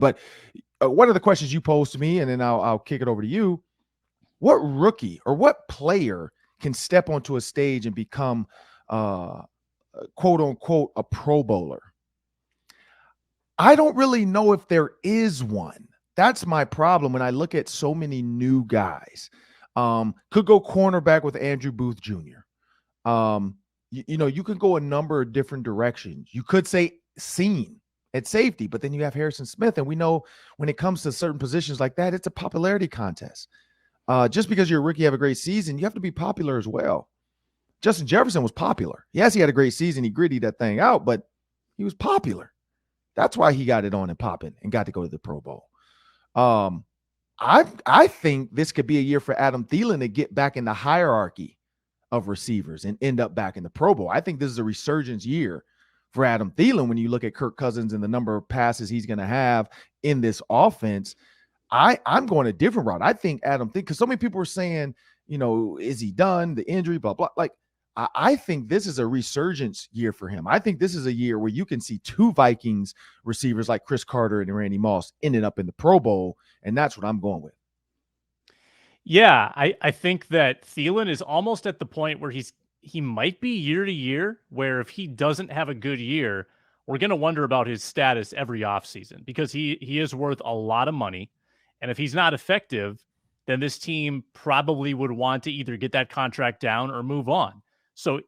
But one of the questions you posed to me, and then I'll kick it over to you. What rookie or what player can step onto a stage and become quote unquote a Pro Bowler? I don't really know if there is one. That's my problem when I look at so many new guys. Could go cornerback with Andrew Booth Jr. You can go a number of different directions. You could say scene at safety, but then you have Harrison Smith. And we know when it comes to certain positions like that, it's a popularity contest. Just because you're a rookie, have a great season, you have to be popular as well. Justin Jefferson was popular. Yes, he had a great season. He grittied that thing out, but he was popular. That's why he got it on and popping and got to go to the Pro Bowl. I think this could be a year for Adam Thielen to get back in the hierarchy of receivers and end up back in the Pro Bowl. I think this is a resurgence year for Adam Thielen when you look at Kirk Cousins and the number of passes he's going to have in this offense. I'm going a different route. I think Adam Thielen, because so many people were saying, is he done? The injury, blah, blah. Like, I think this is a resurgence year for him. I think this is a year where you can see two Vikings receivers like Chris Carter and Randy Moss ending up in the Pro Bowl, and that's what I'm going with. Yeah, I think that Thielen is almost at the point where he might be year to year, where if he doesn't have a good year, we're going to wonder about his status every offseason because he is worth a lot of money. And if he's not effective, then this team probably would want to either get that contract down or move on. So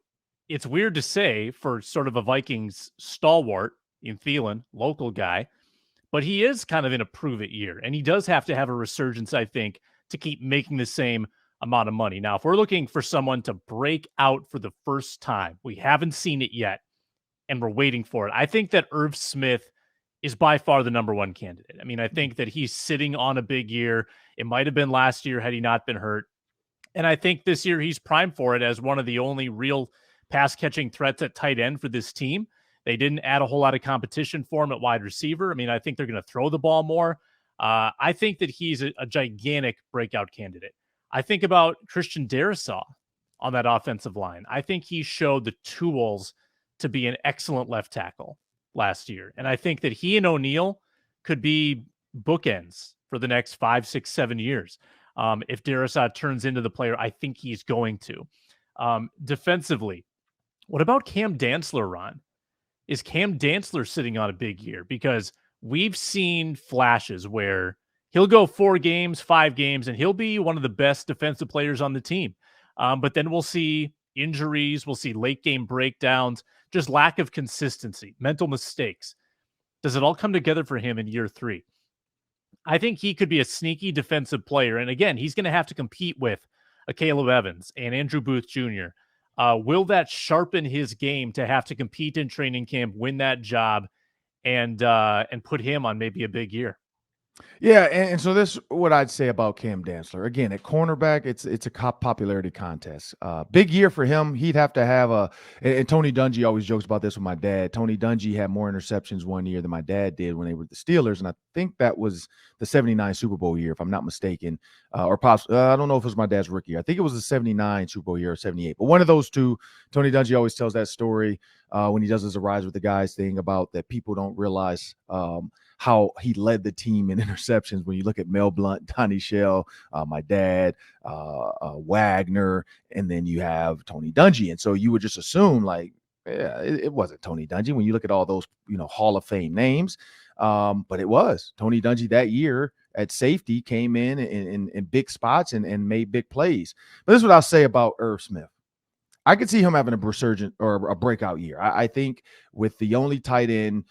it's weird to say for sort of a Vikings stalwart in Thielen, local guy, but he is kind of in a prove-it year. And he does have to have a resurgence, I think, to keep making the same amount of money. Now, if we're looking for someone to break out for the first time, we haven't seen it yet, and we're waiting for it. I think that Irv Smith is by far the number one candidate. I mean, I think that he's sitting on a big year. It might have been last year had he not been hurt. And I think this year he's primed for it as one of the only real pass-catching threats at tight end for this team. They didn't add a whole lot of competition for him at wide receiver. I mean, I think they're going to throw the ball more. I think that he's a gigantic breakout candidate. I think about Christian Darrisaw on that offensive line. I think he showed the tools to be an excellent left tackle last year. And I think that he and O'Neal could be bookends for the next 5, 6, 7 years. If Darrisaw turns into the player I think he's going to. Defensively, what about Cam Dantzler, Ron? Is Cam Dantzler sitting on a big year? Because we've seen flashes where he'll go 4 games, 5 games, and he'll be one of the best defensive players on the team. But then we'll see injuries, we'll see late game breakdowns, just lack of consistency, mental mistakes. Does it all come together for him in year 3? I think he could be a sneaky defensive player. And again, he's going to have to compete with a Caleb Evans and Andrew Booth Jr. Will that sharpen his game to have to compete in training camp, win that job, and put him on maybe a big year? Yeah, and so this is what I'd say about Cam Dantzler. Again, at cornerback, it's a popularity contest. Big year for him. He'd have to have and Tony Dungy always jokes about this with my dad. Tony Dungy had more interceptions one year than my dad did when they were the Steelers, and I think that was the 79 Super Bowl year, if I'm not mistaken. Or possibly, I don't know if it was my dad's rookie year. I think it was the 79 Super Bowl year or 78. But one of those two, Tony Dungy always tells that story when he does his Arise with the Guys thing about that people don't realize how he led the team in interceptions. When you look at Mel Blount, Donnie Shell, my dad, Wagner, and then you have Tony Dungy. And so you would just assume like, yeah, it wasn't Tony Dungy when you look at all those, Hall of Fame names. But it was Tony Dungy that year at safety, came in big spots and made big plays. But this is what I'll say about Irv Smith. I could see him having a resurgent or a breakout year. I think with the only tight end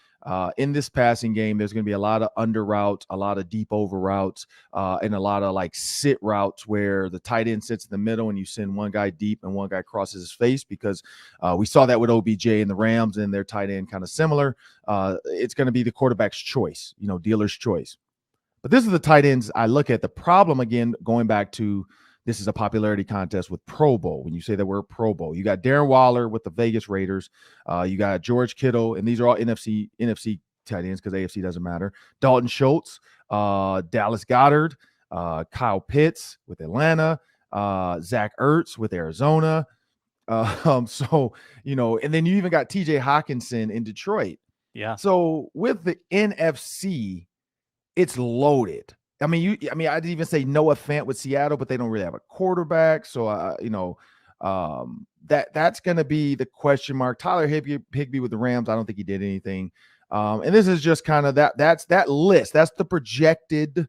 in this passing game, there's going to be a lot of under routes, a lot of deep over routes, and a lot of like sit routes where the tight end sits in the middle and you send one guy deep and one guy crosses his face, because we saw that with OBJ and the Rams and their tight end kind of similar. It's going to be the quarterback's choice, dealer's choice. But this is the tight ends I look at. The problem, again, going back to this is a popularity contest with Pro Bowl. When you say the word Pro Bowl, you got Darren Waller with the Vegas Raiders. You got George Kittle, and these are all NFC tight ends because AFC doesn't matter. Dalton Schultz, Dallas Goedert, Kyle Pitts with Atlanta, Zach Ertz with Arizona. And then you even got TJ Hawkinson in Detroit. Yeah. So with the NFC, it's loaded. I mean, I'd even say Noah Fant with Seattle, but they don't really have a quarterback. So, that's going to be the question mark. Tyler Higbee with the Rams, I don't think he did anything. And this is just kind of that's that list. That's the projected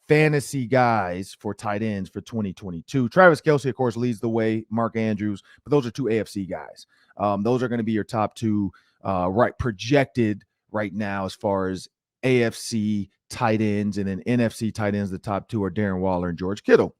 fantasy guys for tight ends for 2022. Travis Kelce, of course, leads the way. Mark Andrews, but those are two AFC guys. Those are going to be your top two, projected right now as far as AFC tight ends, and then NFC tight ends. The top two are Darren Waller and George Kittle.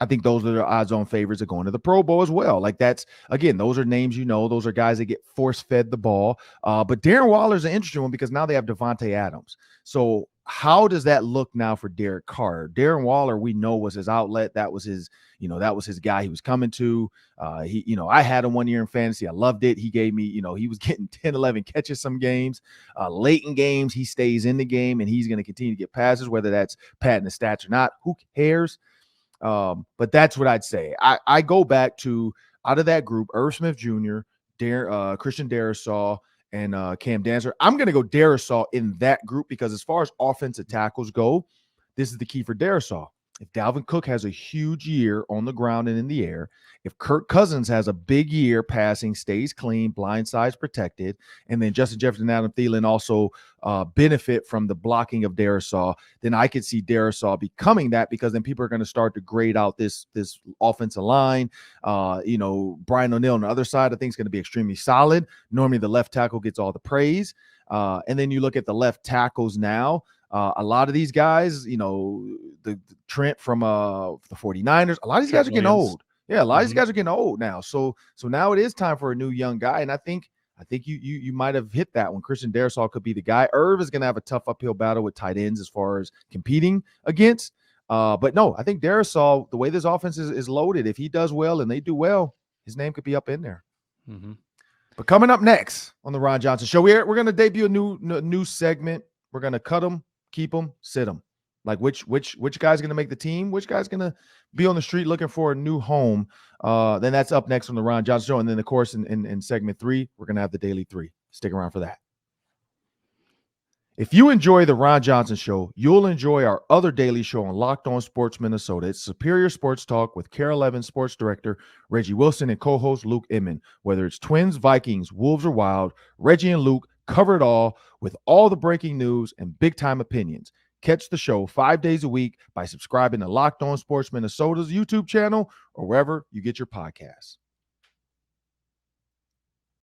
I think those are the odds-on favorites of going to the Pro Bowl as well. Like that's, again, those are names, those are guys that get force-fed the ball. But Darren Waller is an interesting one because now they have Devontae Adams. So how does that look now for Derek Carr? Darren Waller, we know, was his outlet. That was his, that was his guy he was coming to. I had him 1 year in fantasy. I loved it. He gave me, he was getting 10, 11 catches some games. Late in games, he stays in the game, and he's going to continue to get passes, whether that's padding the stats or not. Who cares? But that's what I'd say. I go back to, out of that group, Irv Smith Jr., Christian Darrisaw, and Cam Dantzler. I'm going to go Darrisaw in that group because as far as offensive tackles go, this is the key for Darrisaw. If Dalvin Cook has a huge year on the ground and in the air, if Kirk Cousins has a big year passing, stays clean, blind sides protected, and then Justin Jefferson and Adam Thielen also benefit from the blocking of Darrisaw, then I could see Darrisaw becoming that, because then people are going to start to grade out this offensive line. Brian O'Neill on the other side, I think, is going to be extremely solid. Normally the left tackle gets all the praise. And then you look at the left tackles now. A lot of these guys, the Trent from the 49ers, a lot of these guys are getting old. Yeah, a lot of these guys are getting old now. So now it is time for a new young guy. And I think you might have hit that one. Christian Darrisaw could be the guy. Irv is going to have a tough uphill battle with tight ends as far as competing against. But no, I think Darrisaw, the way this offense is loaded, if he does well and they do well, his name could be up in there. Mm-hmm. But coming up next on the Ron Johnson Show, we're going to debut a new segment. We're going to cut them, keep them, sit them. Like which guy's going to make the team, which guy's going to be on the street looking for a new home. Then that's up next on the Ron Johnson Show. And then, of course, in segment 3, we're going to have the Daily 3. Stick around for that. If you enjoy the Ron Johnson Show, you'll enjoy our other daily show on Locked On Sports Minnesota. It's Superior Sports Talk with KARL-11 Sports Director Reggie Wilson and co-host Luke Inman. Whether it's Twins, Vikings, Wolves, or Wild, Reggie and Luke cover it all with all the breaking news and big-time opinions. Catch the show 5 days a week by subscribing to Locked On Sports Minnesota's YouTube channel or wherever you get your podcasts.